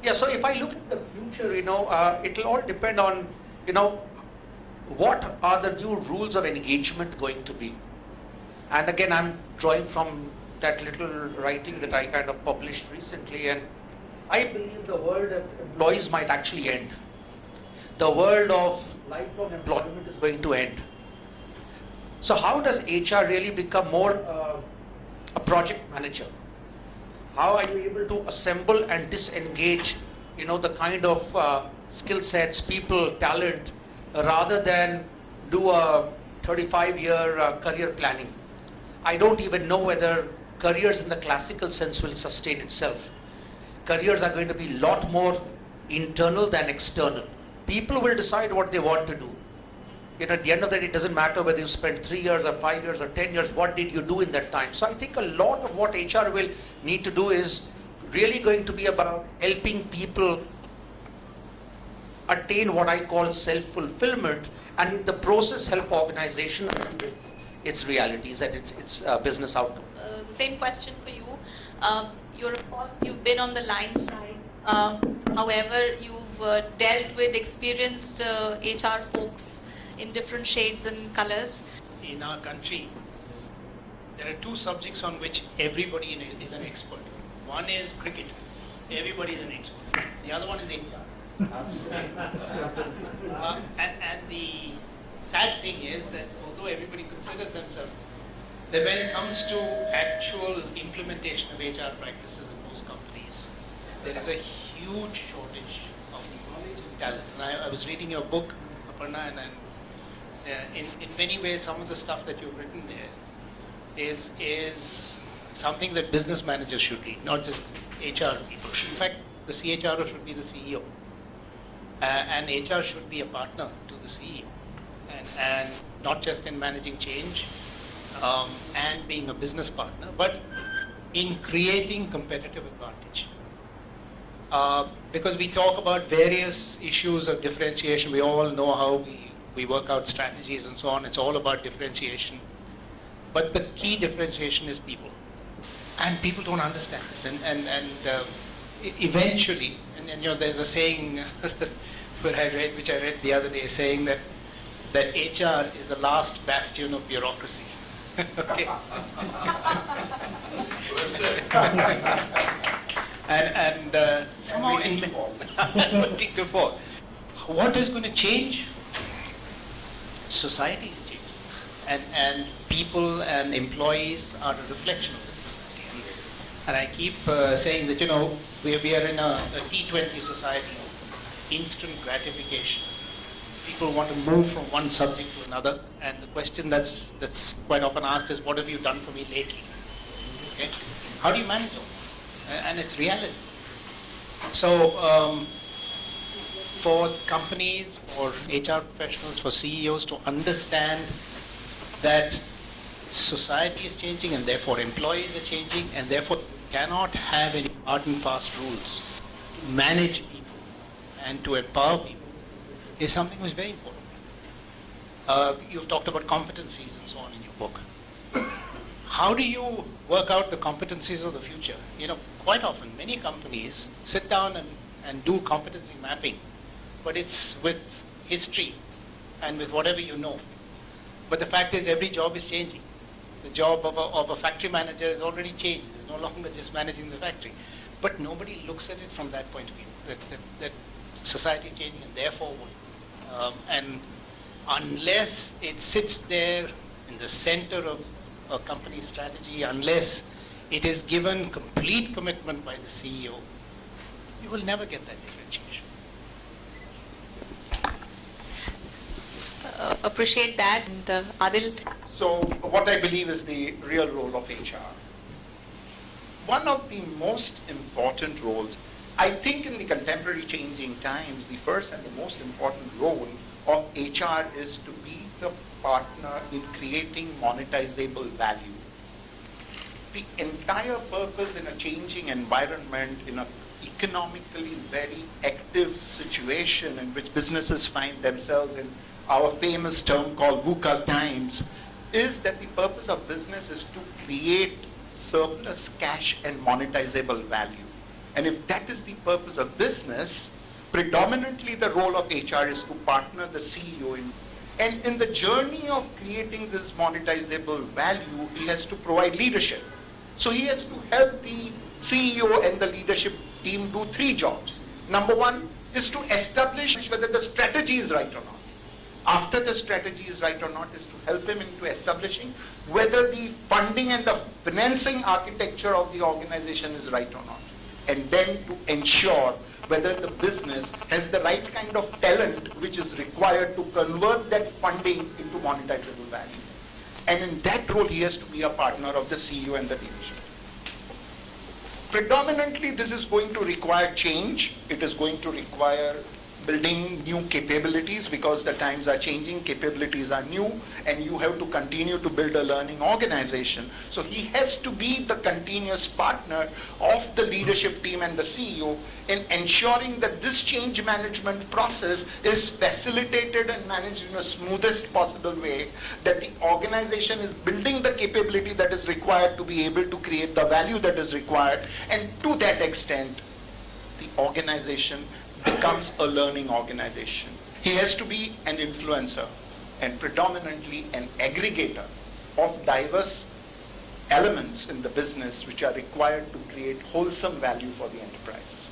Yeah, so if I look at the future, it'll all depend on, what are the new rules of engagement going to be? And again, I'm drawing from that little writing that I kind of published recently, and I believe the world of employees might actually end. The world of lifelong employment is going to end. So how does HR really become more a project manager? How are you able to assemble and disengage, the kind of skill sets, people, talent, rather than do a 35-year career planning? I don't even know whether careers in the classical sense will sustain itself. Careers are going to be a lot more internal than external. People will decide what they want to do. At the end of the day, it doesn't matter whether you spent 3 years or 5 years or 10 years, what did you do in that time? So I think a lot of what HR will need to do is really going to be about helping people attain what I call self-fulfillment, and in the process help organization achieve its realities and its business outcome. The same question for you. Of course, you've been on the line side. However, you've dealt with experienced HR folks in different shades and colors. In our country, there are two subjects on which everybody is an expert. One is cricket. Everybody is an expert. The other one is HR. And the sad thing is that although everybody considers themselves, that when it comes to actual implementation of HR practices in most companies, there is a huge shortage of knowledge and talent. And I was reading your book, Aparna, and in many ways some of the stuff that you've written there is something that business managers should read, not just HR people. In fact, the CHRO should be the CEO. And HR should be a partner to the CEO. And not just in managing change and being a business partner, but in creating competitive advantage. Because we talk about various issues of differentiation, we all know how we work out strategies and so on. It's all about differentiation. But the key differentiation is people. And people don't understand this. Eventually, there's a saying which I read the other day, saying that HR is the last bastion of bureaucracy. Okay. and somehow in to fall. What is going to change? Society is changing, and people and employees are a reflection of the society. And I keep saying that we are in a T20 society, instant gratification. People want to move from one subject to another, and the question that's quite often asked is, what have you done for me lately? Okay, how do you manage all that? And it's reality. So for companies, for HR professionals, for CEOs to understand that society is changing and therefore employees are changing, and therefore cannot have any hard and fast rules to manage people and to empower people, is something which is very important. You've talked about competencies and so on in your book. How do you work out the competencies of the future? Quite often, many companies sit down and do competency mapping, but it's with history and with whatever you know. But the fact is, every job is changing. The job of a factory manager is already changed. It's no longer just managing the factory. But nobody looks at it from that point of view, that society is changing and therefore and unless it sits there in the center of a company strategy, unless it is given complete commitment by the CEO, you will never get that differentiation. Appreciate that. And Adil? So what I believe is the real role of HR. One of the most important roles, I think in the contemporary changing times, the first and the most important role of HR is to be the partner in creating monetizable value. The entire purpose in a changing environment, in an economically very active situation in which businesses find themselves in our famous term called VUCA times, is that the purpose of business is to create surplus cash and monetizable value. And if that is the purpose of business, predominantly the role of HR is to partner the CEO in. And in the journey of creating this monetizable value, he has to provide leadership. So he has to help the CEO and the leadership team do 3 jobs. Number 1 is to establish whether the strategy is right or not. After the strategy is right or not is to help him into establishing whether the funding and the financing architecture of the organization is right or not. And then to ensure whether the business has the right kind of talent which is required to convert that funding into monetizable value. And in that role, he has to be a partner of the CEO and the leadership. Predominantly, this is going to require change. It is going to require building new capabilities because the times are changing, capabilities are new, and you have to continue to build a learning organization. So he has to be the continuous partner of the leadership team and the CEO in ensuring that this change management process is facilitated and managed in the smoothest possible way, that the organization is building the capability that is required to be able to create the value that is required, and to that extent, the organization becomes a learning organization. He has to be an influencer and predominantly an aggregator of diverse elements in the business which are required to create wholesome value for the enterprise.